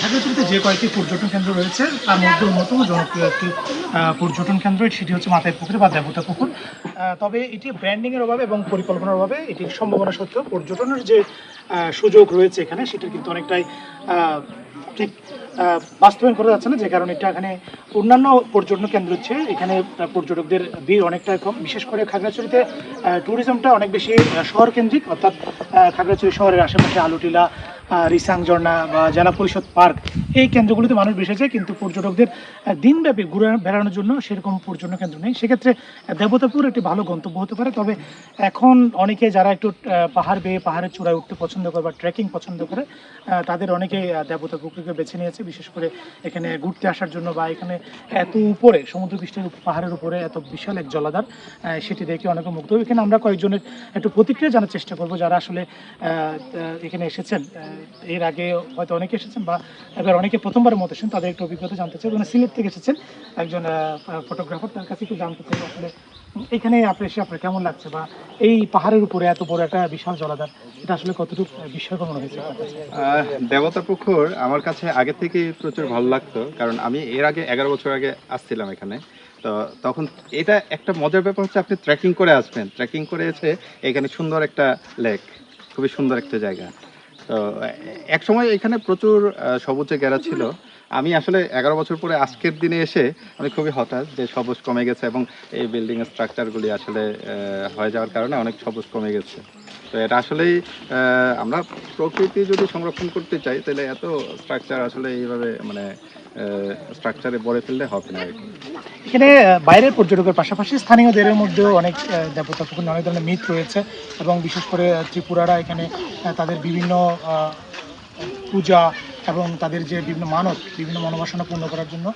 খাগড়াছড়িতে যে কয়েকটি পর্যটন কেন্দ্র রয়েছে তার মধ্যে অন্যতম জনপ্রিয় একটি পর্যটন কেন্দ্র, সেটি হচ্ছে মাথায় পুকুর বা দেবতা পুকুর। তবে এটি ব্র্যান্ডিংয়ের অভাবে এবং পরিকল্পনার অভাবে এটির সম্ভাবনা সত্ত্বেও পর্যটনের যে সুযোগ রয়েছে এখানে সেটির কিন্তু অনেকটাই ঠিক বাস্তবায়ন করা যাচ্ছে না, যে কারণে এটা এখানে অন্যান্য পর্যটন কেন্দ্র হচ্ছে এখানে পর্যটকদের ভিড় অনেকটা কম। বিশেষ করে খাগড়াছড়িতে ট্যুরিজমটা অনেক বেশি শহরকেন্দ্রিক, অর্থাৎ খাগড়াছড়ি শহরের আশেপাশে আলুটিলা, রিসাং ঝর্ণা বা জেলা পরিষদ পার্ক, এই কেন্দ্রগুলিতে মানুষ বেশি যায়, কিন্তু পর্যটকদের দিনব্যাপী ঘুরে বেড়ানোর জন্য সেরকম পর্যটন কেন্দ্র নেই। সেক্ষেত্রে দেবতাপুর একটি ভালো গন্তব্য হতে পারে। তবে এখন অনেকে যারা একটু পাহাড় বেয়ে পাহাড়ের চূড়ায় উঠতে পছন্দ করে বা ট্রেকিং পছন্দ করে, তাদের অনেকেই দেবতাপুরকে বেছে নিয়েছে, বিশেষ করে এখানে ঘুরতে আসার জন্য। বা এখানে এত উপরে সমুদ্রপৃষ্ঠের পাহাড়ের উপরে এত বিশাল এক জলাধার, সেটি দেখে অনেকে মুগ্ধ। এখানে আমরা কয়েকজনের একটু প্রতিক্রিয়া জানার চেষ্টা করবো, যারা আসলে এখানে এসেছেন, এর আগে হয়তো অনেকে এসেছেন বা এবার অনেকে প্রথমবারের মতো এসেছেন, তাদের একটু অভিজ্ঞতা জানতে চাই। মানে সিলেট থেকে এসেছেন একজন ফটোগ্রাফার, তার কাছে একটু জানতে চাই আসলে এখানে আপনি এসে আপনার কেমন লাগছে, বা এই পাহাড়ের উপরে এত বড় একটা বিশাল জলাধার, এটা আসলে কতটুকু বিস্ময়কর মনে হয়েছে? দেবতা পুকুর আমার কাছে আগে থেকে প্রচুর ভালো লাগতো, কারণ আমি এর আগে 11 বছর আগে আসছিলাম এখানে। তো তখন এটা একটা মজার ব্যাপার হচ্ছে আপনি ট্রেকিং করে আসবেন, ট্রেকিং করে এসে এখানে সুন্দর একটা লেক, খুবই সুন্দর একটা জায়গা। তো এক সময় এখানে প্রচুর সবুজে ঘেরা ছিল। আমি আসলে 11 বছর পরে আজকের দিনে এসে আমি খুবই হতাশ যে সবুজ কমে গেছে, এবং এই বিল্ডিং এর স্ট্রাকচারগুলি আসলে হয়ে যাওয়ার কারণে অনেক সবুজ কমে গেছে। তো এটা আসলেই আমরা প্রকৃতি যদি সংরক্ষণ করতে চাই তাহলে এত স্ট্রাকচার আসলে এইভাবে মানে স্ট্রাকচারে ভরে ফেললে হবে না আর কি। এখানে বাইরের পর্যটকের পাশাপাশি স্থানীয়দের মধ্যেও অনেক দেবতা পুকুর অনেক ধরনের মিথ রয়েছে, এবং বিশেষ করে ত্রিপুরারা এখানে তাদের বিভিন্ন পূজা এবং তাদের যে বিভিন্ন মানত, বিভিন্ন মনোবাসনা পূর্ণ করার জন্য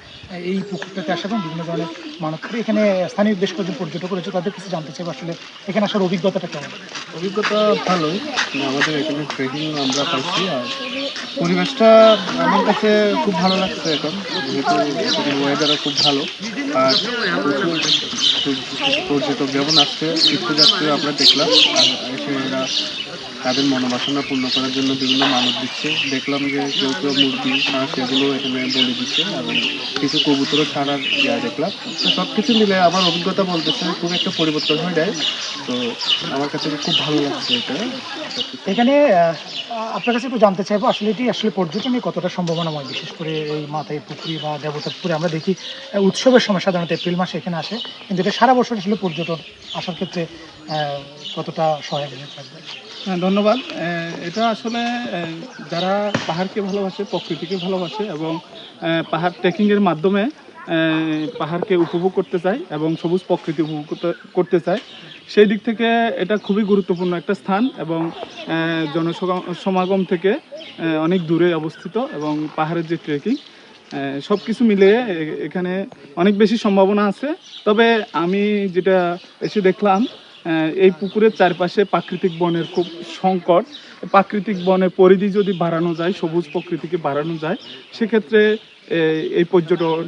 এই পুকুরটাতে আসে এবং বিভিন্ন ধরনের মানত করে। এখানে স্থানীয় বেশ কয়েকজন পর্যটক রয়েছে, তাদের কাছে জানতে চাই আসলে এখানে আসার অভিজ্ঞতাটা কেমন? অভিজ্ঞতা ভালোই, আমাদের এখানে ট্রেকিং আমরা পাইছি, আর পরিবেশটা আমার কাছে খুব ভালো লাগছে এখন, যেহেতু ওয়েদারও খুব ভালো। আর প্রচুর পর্যটক যেমন আসছে, তীর্থযাত্রী আমরা দেখলাম, আর এসে এরা তাদের মনোবাসনা পূর্ণ করার জন্য বিভিন্ন মানত দিচ্ছে। দেখলাম যে কেউ কেউ মুরগি হাঁস এগুলো এখানে বলি দিচ্ছে, এবং কিছু কবুতরও ছাড়ার দেখলাম। তো সব কিছু মিলে আমার অভিজ্ঞতা বলতেছে খুব একটা পরিবর্তন হয়ে যায়। তো আমার কাছে খুব ভালো লাগছে এটা। এখানে আপনার কাছে একটু জানতে চাইবো আসলে এটি আসলে পর্যটনে কতটা সম্ভাবনাময়, বিশেষ করে এই মাথায় পুকুরি বা দেবতা পুকুরে আমরা দেখি উৎসবের সময় সাধারণত এপ্রিল মাসে এখানে আসে, কিন্তু এটা সারা বছর আসলে পর্যটন আসার ক্ষেত্রে কতটা সহায়ক থাকবে? হ্যাঁ, ধন্যবাদ। এটা আসলে যারা পাহাড়কে ভালোবাসে, প্রকৃতিকে ভালোবাসে, এবং পাহাড় ট্রেকিংয়ের মাধ্যমে পাহাড়কে উপভোগ করতে চায় এবং সবুজ প্রকৃতি উপভোগ করতে চায়, সেই দিক থেকে এটা খুবই গুরুত্বপূর্ণ একটা স্থান, এবং জনসমাগম থেকে অনেক দূরে অবস্থিত, এবং পাহাড়ের যে ট্রেকিং সব কিছু মিলিয়ে এখানে অনেক বেশি সম্ভাবনা আছে। তবে আমি যেটা এসে দেখলাম, এই পুকুরের চারপাশে প্রাকৃতিক বনের খুব সংকট। প্রাকৃতিক বনের পরিধি যদি বাড়ানো যায়, সবুজ প্রকৃতিকে বাড়ানো যায়, সেক্ষেত্রে এই পর্যটন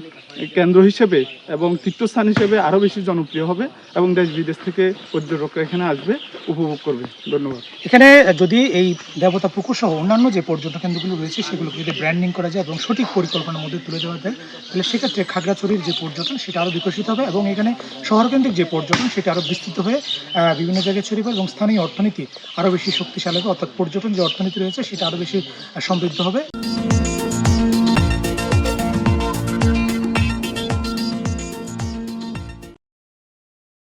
কেন্দ্র হিসেবে এবং তীর্থস্থান হিসেবে আরও বেশি জনপ্রিয় হবে, এবং দেশ বিদেশ থেকে পর্যটকরা এখানে আসবে, উপভোগ করবে। ধন্যবাদ। এখানে যদি এই দেবতা পুকুর সহ অন্যান্য যে পর্যটন কেন্দ্রগুলো রয়েছে সেগুলোকে যদি ব্র্যান্ডিং করা যায় এবং সঠিক পরিকল্পনার মধ্যে তুলে দেওয়া যায়, তাহলে সেক্ষেত্রে খাগড়াছড়ির যে পর্যটন সেটা আরও বিকশিত হবে, এবং এখানে শহরকেন্দ্রিক যে পর্যটন সেটা আরও বিস্তৃত হয়ে বিভিন্ন জায়গায় ছড়িয়ে পড়বে, এবং স্থানীয় অর্থনীতি আরও বেশি শক্তিশালী হবে, অর্থাৎ পর্যটন যে অর্থনীতি রয়েছে সেটা আরও বেশি সমৃদ্ধ হবে।